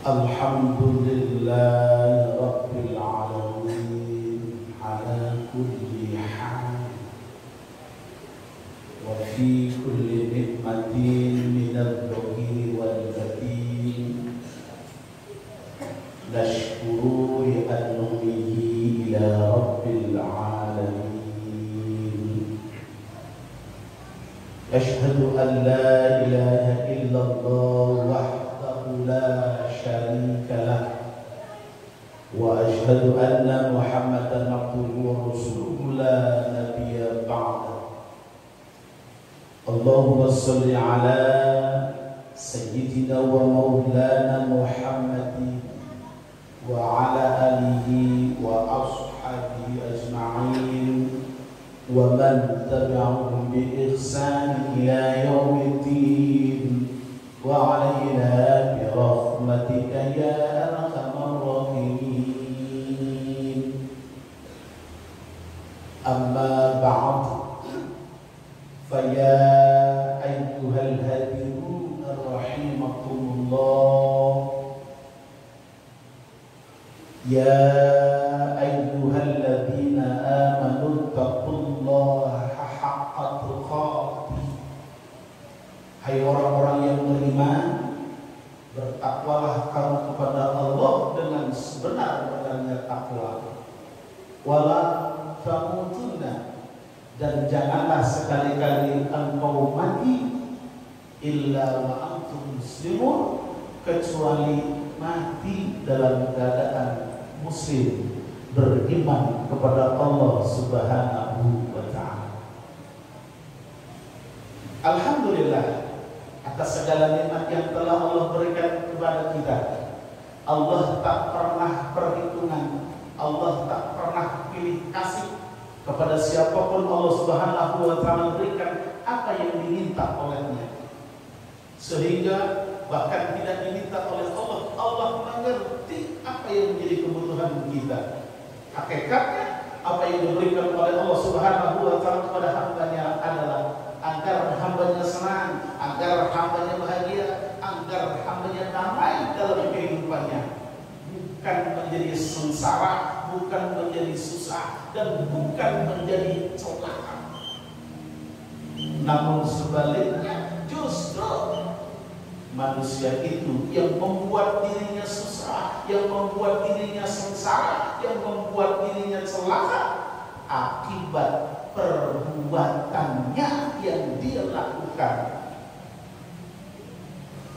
Alhamdulillah Rabbil Alamin ala kulli hal wa fi kulli nikmatin minal dhahiri wal batin nashkuru li'annumihi ila Rabbil Alamin ashhadu an la ilaha illallah wahdahu la syarika lah wa ashhadu anna Muhammadan abduhu wa rasuluhu la nabiyya ba'da. Allahumma shalli ala sayyidina wa maulana Muhammadin wa ala alihi wa ashabihi ajma'in wa man tabi'ahum bi ihsan ila yaumiddin wa alayna bi rahmatika ya arhamar rahimin. Amma ba'd, faya ayyuhal hadirun rahimakumullah, ya ayyuhal ladzina amanu taqullaha haqqa tuqatih. Hai orang-orang yang beriman, bertakwalah kamu kepada Allah dengan sebenar-benarnya takwa. Wala tamutunna, dan janganlah sekali-kali engkau mati illa wa antum muslimun, kecuali mati dalam keadaan muslim, beriman kepada Allah Subhanahu wa ta'ala. Alhamdulillah atas segala nikmat yang telah Allah berikan kepada kita. Allah tak pernah perhitungan, Allah tak pernah pilih kasih kepada siapapun. Allah Subhanahu wa ta'ala berikan apa yang diminta olehnya, sehingga bahkan tidak diminta oleh Allah. Allah mengerti apa yang menjadi kebutuhan kita. Hakikatnya apa yang diberikan oleh Allah Subhanahu wa ta'ala kepada hambanya adalah agar hambanya senang, agar hambanya bahagia, agar hambanya damai dalam kehidupannya, bukan menjadi sengsara, bukan menjadi susah, dan bukan menjadi celaka. Namun sebaliknya, justru manusia itu yang membuat dirinya susah, yang membuat dirinya sengsara, yang membuat dirinya celaka akibat perbuatannya yang dia lakukan.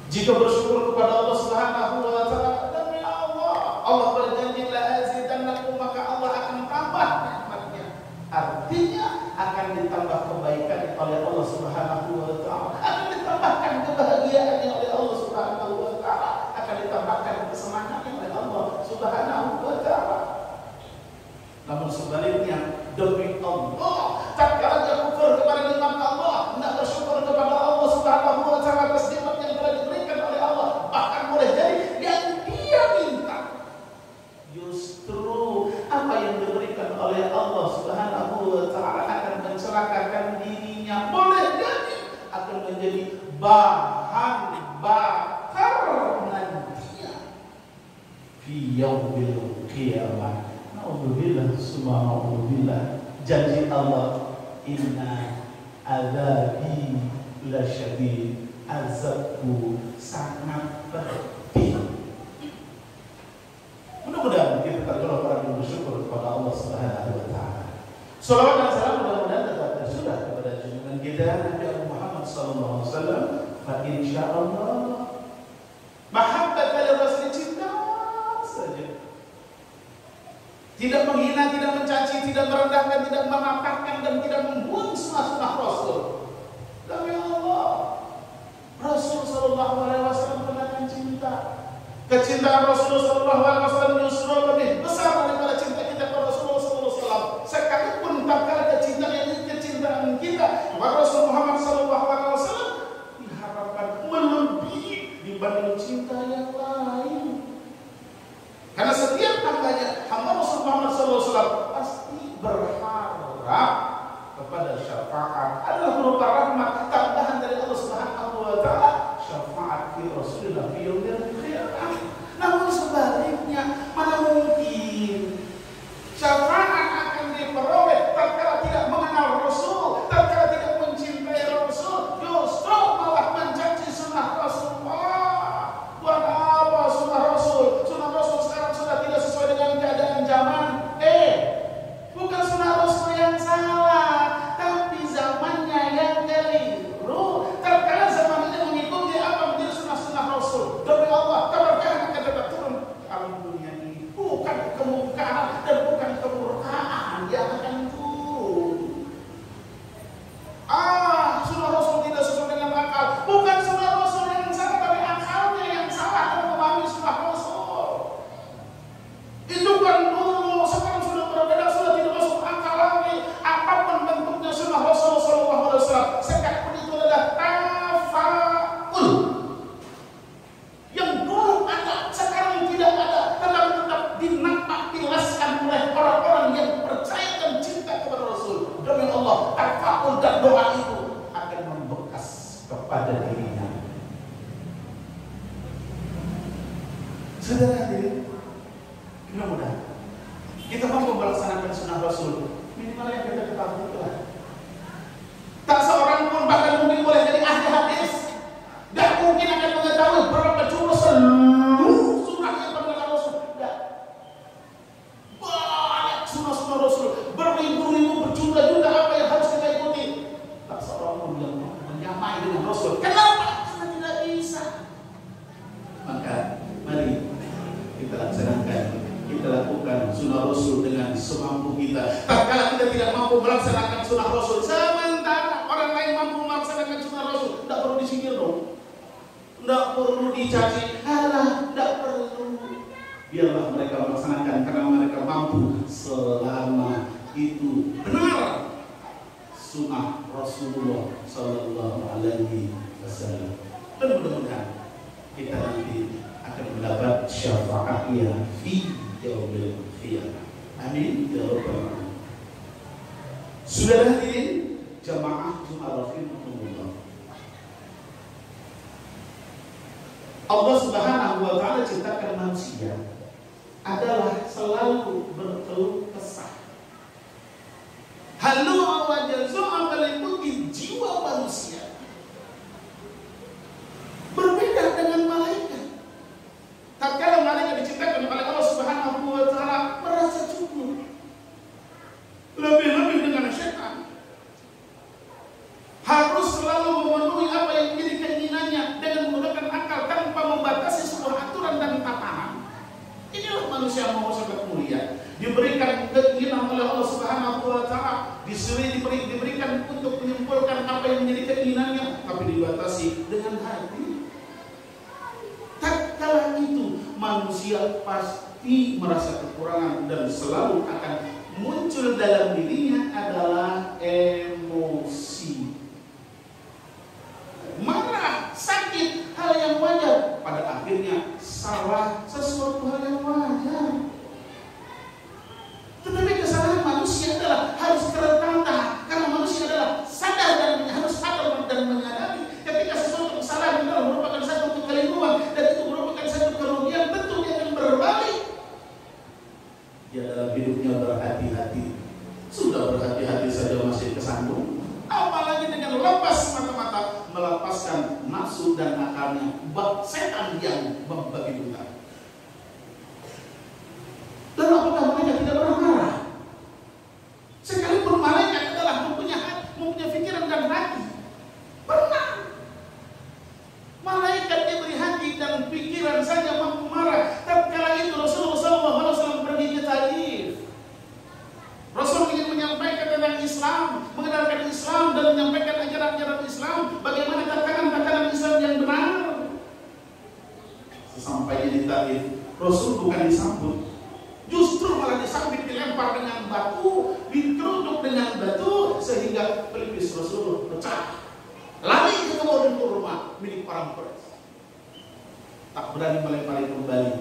Jika bersyukur kepada Allah Subhanahu wa ta'ala, demi Allah berjanji la azidannakum, maka Allah akan tambah nikmatnya. Artinya akan ditambah kebaikan oleh Allah Subhanahu wa ta'ala, akan ditambahkan kebahagiaannya oleh Allah Subhanahu wa ta'ala, akan ditambahkan kesenangannya oleh Allah Subhanahu wa ta'ala. Namun sebaliknya, demi Allah, tatkala dia kufur kepada nikmat Allah, tidak bersyukur kepada Allah Subhanahu wa ta'ala atas nikmat yang telah diberikan oleh Allah, bahkan boleh jadi yang dia minta justru apa yang diberikan oleh Allah Subhanahu wa ta'ala akan mencelakakan dirinya, boleh jadi akan menjadi bahan bakar nantinya fi yaumil qiyamah. Na'udzubillah, summa na'udzubillah. Janji Allah, inna azabi lasyadid, azabku sangat pedih. Mudah-mudahan kita tergolong orang yang bersyukur kepada Allah Subhanahu wa ta'ala. Salawat dan salam mudah-mudahan tetap tersudah kepada junjungan kita Nabi Muhammad sallallahu alaihi wasallam. Fa insyaallah mahabbatan Rasul, cinta saja. Tidak menghina, tidak mencaci, tidak merendahkan, tidak memaparkan, dan tidak membuang sunnah-sunnah Rasul. Demi Allah, Rasul sallallahu alaihi wasallam menakan cinta. Kecintaan Rasul sallallahu alaihi wasallam justru lebih besar daripada cinta kita kepada Rasulullah sallallahu alaihi wasallam. Sekalipun tatkala kecintaan kita kepada Rasul Muhammad sallallahu alaihi wasallam diharapkan melebihi dibanding cinta yang lain. Karena setiap hamba Rasul Muhammad SAW pasti berharap kepada syafaat. Adalah berupa rahmat tambahan dari Allah Subhanahu wa ta'ala. Syafaat fi Rasulillah fi yaumil qiyamah. Saudara hadirin, mudah-mudahan kita mampu melaksanakan sunnah Rasul. Minimal yang kita ketahui itulah. Tak seorang pun bahkan mungkin boleh jadi ahli hadis, dan mungkin akan mengetahui berapa jumlah seluruh sunnah yang pernah Rasul. Tidak. Banyak sunnah-sunnah Rasul, beribu-ribu, berjuta-juta apa yang harus kita ikuti. Tak seorang pun yang menyamai dengan Rasul. Kenapa? Karena tidak bisa. Maka mari kita laksanakan, kita lakukan sunnah Rasul dengan semampu kita. Tatkala kita tidak mampu melaksanakan sunnah Rasul, sementara orang lain mampu melaksanakan sunnah Rasul, tidak perlu disingkir dong, tidak perlu dicaci, tidak perlu. Biarlah mereka melaksanakan karena mereka mampu, selama itu benar sunnah Rasulullah Sallallahu Alaihi Wasallam. Dan mudah-mudahan kita nanti akan mendapat syafaatnya fi yaumil qiyamah. Amin ya rabbal alamin. Sudah hadirin jamaah Jumat rahimakumullah. Allah Subhanahu wa taala ciptakan manusia adalah selalu berkeluh kesah. Halu wa jazaa meliputi jiwa manusia. Berbeda dengan malaikat. Tatkala malaikat diciptakan oleh Allah Subhanahu wa taala merasa cukup. Lebih-lebih dengan syaitan. Harus selalu memenuhi apa yang menjadi keinginannya dengan menggunakan akal tanpa membatasi sebuah aturan dan tatanan. Inilah manusia yang sangat mulia. Diberikan keinginan oleh Allah Subhanahu wa taala, diberikan untuk menyimpulkan apa yang menjadi keinginannya, tapi dibatasi dengan hati. Tatkala itu manusia pasti merasa kekurangan dan selalu akan muncul dalam dirinya adalah emosi. Marah, sakit, hal yang wajar. Pada akhirnya salah, sesuatu hal yang wajar. Tetapi kesalahan manusia adalah harus tertata, karena manusia adalah sadar dan harus sadar dan menyadari ketika sesuatu kesalahan itu merupakan satu kekeliruan dan itu merupakan satu kerugian, tentu dia akan berbalik. Dia dalam hidupnya berhati-hati. Sudah berhati-hati saja masih kesandung, apalagi dengan lepas mata-mata melepaskan nafsu dan akalnya, bab setan yang membagi buta. Dan apakah mereka tidak pernah marah? Sekalipun malaikat adalah mempunyai pikiran dan hati. Pernah. Malaikat diberi hati dan pikiran saja mampu marah. Tatkala itu Rasulullah SAW pergi ke Taif. Rasul ingin menyampaikan tentang Islam, mengenalkan Islam dan menyampaikan ajaran-ajaran Islam, bagaimana tatanan-tatanan Islam yang benar. Sesampainya di Taif, Rasul bukan disambut, justru malah disambit, dilempar dengan batu, dikeruduk dengan batu, sehingga pelipis Rasul pecah. Lari ke kebun kurma milik orang Quraisy. Tak berani melempari kembali.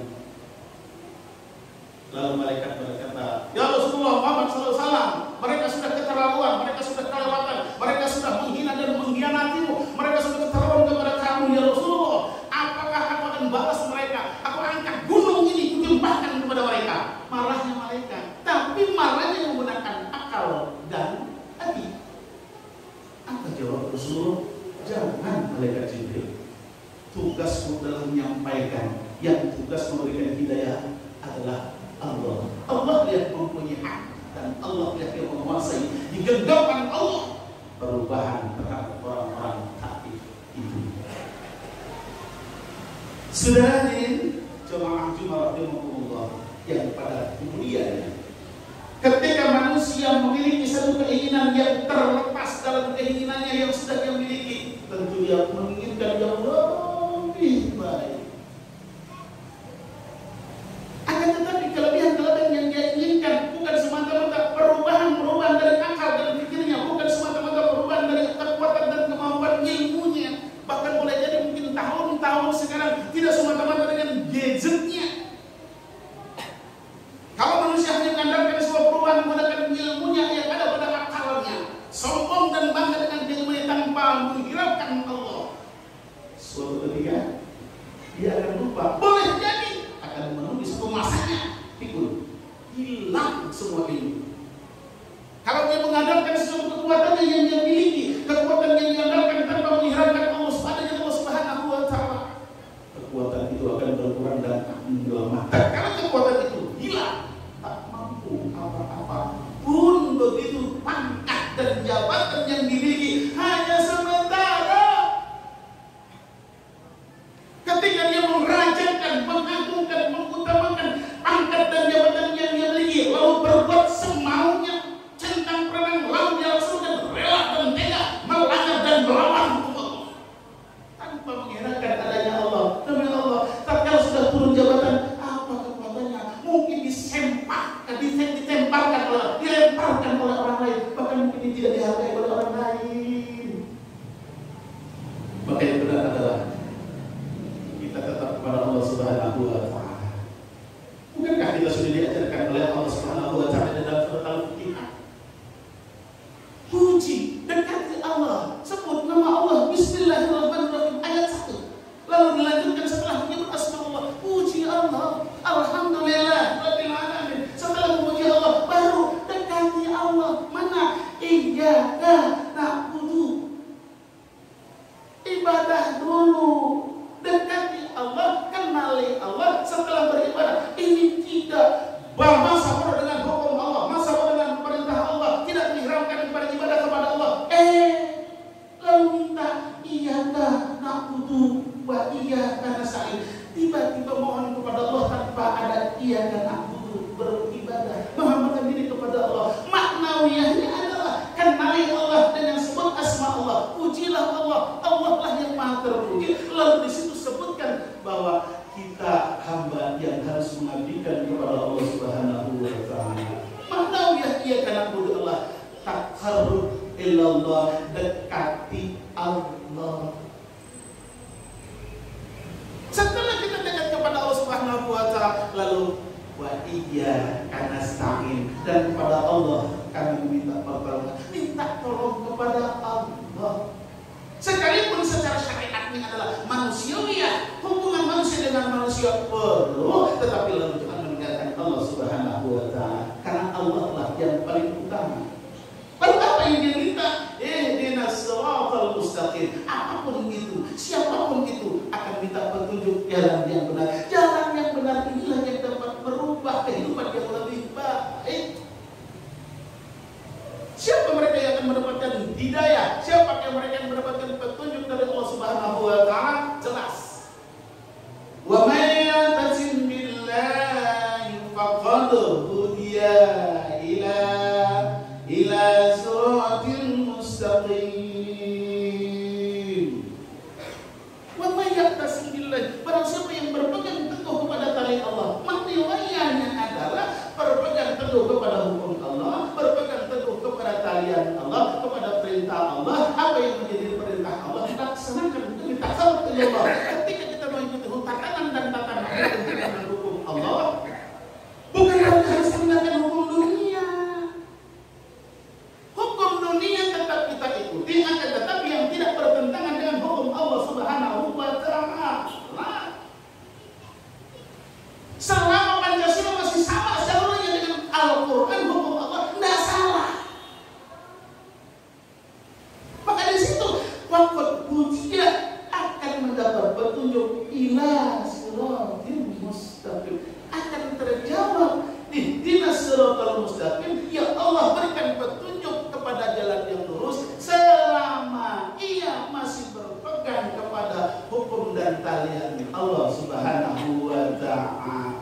Lalu malaikat berkata, ya Rasulullah Muhammad SAW, mereka sudah keterlaluan, mereka sudah kelewatan, mereka sudah menghina dan mengkhianatimu, mereka sudah keterlaluan kepada kamu ya Rasulullah. Apakah aku akan balas mereka? Aku angkat gunung ini, kutimpahkan kepada mereka. Marahnya malaikat, tapi marahnya menggunakan akal dan hati. Apa jawab Rasulullah? Jangan malaikat Jibril. Tugasmu adalah menyampaikan, yang tugas memberikan hidayah adalah Allah. Allah yang mempunyai hak dan Allah yang menguasai. Di genggaman Allah perubahan terhadap orang-orang taat itu. Sudah hadirin jemaah Jumat rahimakumullah yang pada kemudian, ketika manusia memiliki satu keinginan yang terlepas dalam keinginannya yang sudah dia miliki, tentu dia menginginkan yang lebih baik. Akan tetapi kelebihan-kelebihan yang dia inginkan bukan semata-mata perubahan dari akal dan pikirnya, bukan semata-mata perubahan dari kekuatan dan kemampuan ilmunya, bahkan boleh jadi mungkin tahun-tahun sekarang tidak semata-mata dengan gadgetnya. Kalau manusia hanya mengandalkan sebuah perubahan menggunakan ilmunya yang ada pada akalnya, sombong dan bangga dengan ilmunya tanpa menghiraukan Allah, suatu itu akan berkurang dan melemah. Karena kekuatan itu hilang, tak mampu apa-apa pun. Begitu pangkat dan jabatan yang dimiliki hanya sementara. Ketika dia merajakan, mengagungkan, mengutamakan pangkat dan jabatan yang dia miliki, lalu berbuat semaunya, centang perenang, lalu dia langsungkan rela dan tega melanggar dan melawan hukum Allah tanpa menghiraukan adanya Allah. Demi Allah, tapi kalau sudah turun jabatan, apa kekuatannya? Mungkin dilemparkan oleh orang lain, bahkan mungkin tidak dihargai oleh orang lain. Maka yang benar adalah kita tetap kepada Allah Subhanahu wa Ta'ala. Bukankah kita sudah diajarkan oleh Allah Subhanahu wa Ta'ala dalam surat Al-Fatihah? Puji, dekati Allah, sebut nama Allah, Bismillahirrahmanirrahim, ayat 1. Lalu dilanjutkan setelah menyebut asma Allah, puji Allah, Alhamdulillah Rabbil Alamin. Setelah memuji Allah, baru dekati Allah. Mana? Iyyaka na'budu, ibadah dulu. Dekati Allah, kenali Allah setelah beribadah. Ini tidak masa bodoh dengan hukum Allah, masa bodoh dengan perintah Allah, tidak dihiraukan kepada ibadah kepada Allah. Lalu minta iyyaka na'budu wa iyyaka nasta'in. Tiba-tiba mohon kepada Allah tanpa ada iyyaka na'budu, beribadah, menghambakan diri kepada Allah. Maknawiyahnya adalah kenali Allah dengan sebut asma Allah, pujilah Allah, Allah lah yang maha terpuji. Lalu di situ sebutkan bahwa kita hamba yang harus mengabdikan kepada Allah Subhanahu wa Ta'ala. Maknawiyah iyyaka na'budu Allah, taqarrub ilallah, dekati Allah. Setelah kita dekat kepada Allah Subhanahu wa Ta'ala, lalu wa iyyaka nasta'in, dan kepada Allah kami meminta pertolongan. Minta tolong kepada Allah. Sekalipun secara syariatnya adalah manusiawiah, hubungan manusia dengan manusia perlu, tetapi lalu jangan meninggalkan Allah Subhanahu wa Ta'ala, karena Allah lah yang paling utama. Lalu apa yang dia minta? Ihdinas siratal mustaqim. Apapun itu, siapapun itu akan minta petunjuk jalan yang benar. Jalan yang benar inilah yang dapat merubah kehidupan yang lebih baik. Siapa mereka yang akan mendapatkan hidayah? Siapa yang mereka yang mendapatkan petunjuk dari Allah Subhanahu wa Ta'ala? Jelas. Wa may ya'tasim billahi faqad hudiya ila siratil mustaqim. Wa may ya'tasim billahi, barang siapa yang berpegang teguh kepada tali Allah. Maknanya adalah berpegang teguh kepada hukum Allah, berpegang teguh kepada talian Allah, kepada perintah Allah. Apa yang menjadi perintah Allah dilaksanakan, itu ditaksir oleh Allah. Ketika kita mengikuti tatanan dan tatanan dan hukum Allah, bukan harus meninggalkan hukum dunia. Hukum dunia tetap kita ikuti, akan tetapi yang tidak bertentangan dengan hukum Allah Subhanahu wa Ta'ala. Selama Pancasila masih sama jalurnya dengan Al-Quran, hukum Allah tidak salah. Maka di situ waqad hudiya akan mendapat petunjuk ila siratil mustaqim, akan terjawab ihdinas siratal mustaqim. Ya Allah, berikan petunjuk kepada jalan yang lurus selama ia masih berpegang kepada hukum dan talian Allah Subhanahu wa Ta'ala.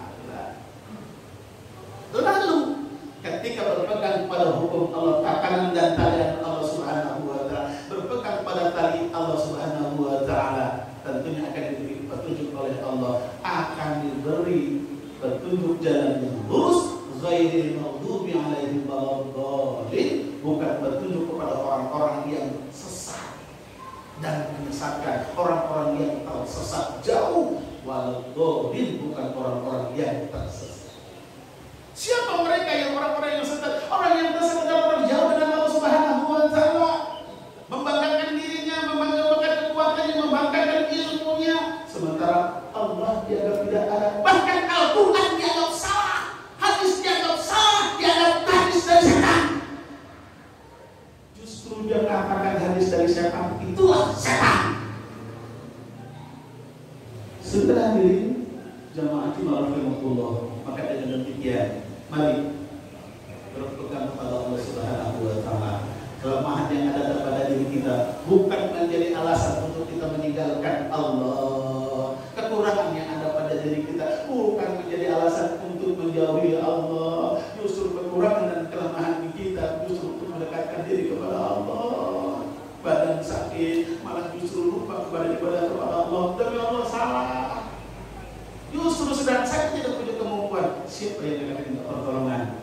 Lalu ketika berpegang pada hukum Allah, tatanan dan talian Allah Subhanahu wa Ta'ala, berpegang pada tali Allah Subhanahu wa Ta'ala, tentunya akan diberi petunjuk oleh Allah, akan diberi petunjuk jalan yang lurus, ghairil maghdubi alaihim waladdallin, bukan petunjuk kepada orang-orang yang sesat dan menyesatkan, orang-orang yang tersesat jauh, waladdallin, bukan orang-orang yang tersesat. Siapa mereka yang orang-orang yang sesat? Orang yang tersesat adalah orang jauh dengan Allah Subhanahu wa Ta'ala, membanggakan dirinya, membanggakan kekuatannya, membanggakan ilmunya, sementara Allah dianggap tidak ada. Bahkan Al-Quran dianggap salah, hadis dianggap salah, dianggap hadis dari setan. Justru dia mengatakan hadis dari setan, itulah setan. Setelah diri Hadirin jamaah rahimakumullah, maka dengan demikian mari berpegang kepada Allah Subhanahu wa taala. Kelemahan yang ada pada diri kita bukan menjadi alasan untuk kita meninggalkan Allah. Kekurangan yang ada pada diri kita bukan menjadi alasan untuk menjauhi Allah. Justru kekurangan dan kelemahan kita justru untuk mendekatkan diri kepada Allah. Badan sakit malah justru lupa kepada ibadah kepada Allah. Demi Allah salah. Justru sedang saya tidak punya kemampuan. Siapa yang akan minta pertolongan?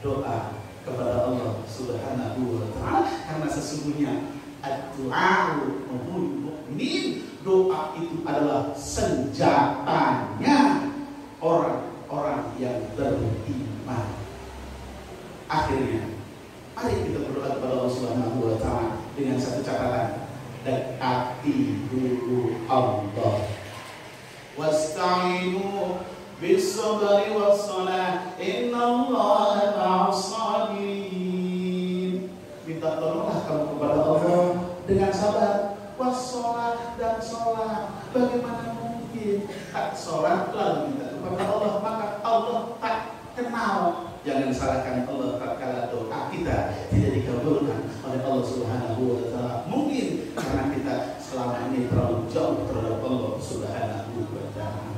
Doa kepada Allah Subhanahu wa taala, karena sesungguhnya ad-du'a'u mahul mu'min, doa itu adalah senjatanya orang-orang yang beriman. Akhirnya mari kita berdoa kepada Allah Subhanahu wa taala dengan satu catatan, dekati dulu Allah. Wasta'inu bis-sabri was-salah, innallaha ma'as-sabirin. Minta tolonglah kamu kepada Allah dengan sabar, was-salah dan salat. Bagaimana mungkin tak salat lalu minta kepada Allah, maka Allah tak kenal. Jangan salahkan Allah tatkala doa kita tidak dikabulkan oleh Allah Subhanahu wa taala. Mungkin karena kita selama ini terlalu jauh terhadap Allah Subhanahu wa taala.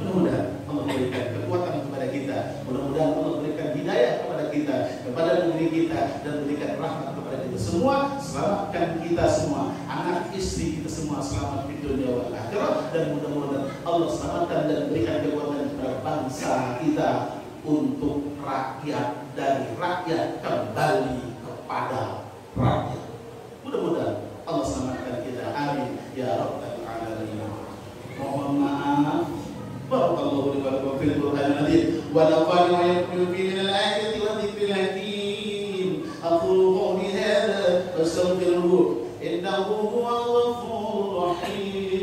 Mudah-mudahan Allah memberikan kekuatan kepada kita. Mudah-mudahan Allah memberikan hidayah kepada kita, kepada negeri kita, dan berikan rahmat kepada kita semua. Selamatkan kita semua, anak istri kita semua selamat di dunia wal akhirah. Dan mudah-mudahan Allah selamatkan dan berikan kekuatan kepada bangsa kita untuk rakyat, dari rakyat kembali kepada rakyat. Mudah-mudahan Allah selamatkan kita. Amin ya rabbal alamin. Mohon maaf. Barakallahu li wa lakum fil Qur'anil azim wa nafa'ani wa iyyakum min al-ayati wa dhikril hakim. Aqulu qawli hadha wastaghfiruhu innahu huwal ghafurur rahim.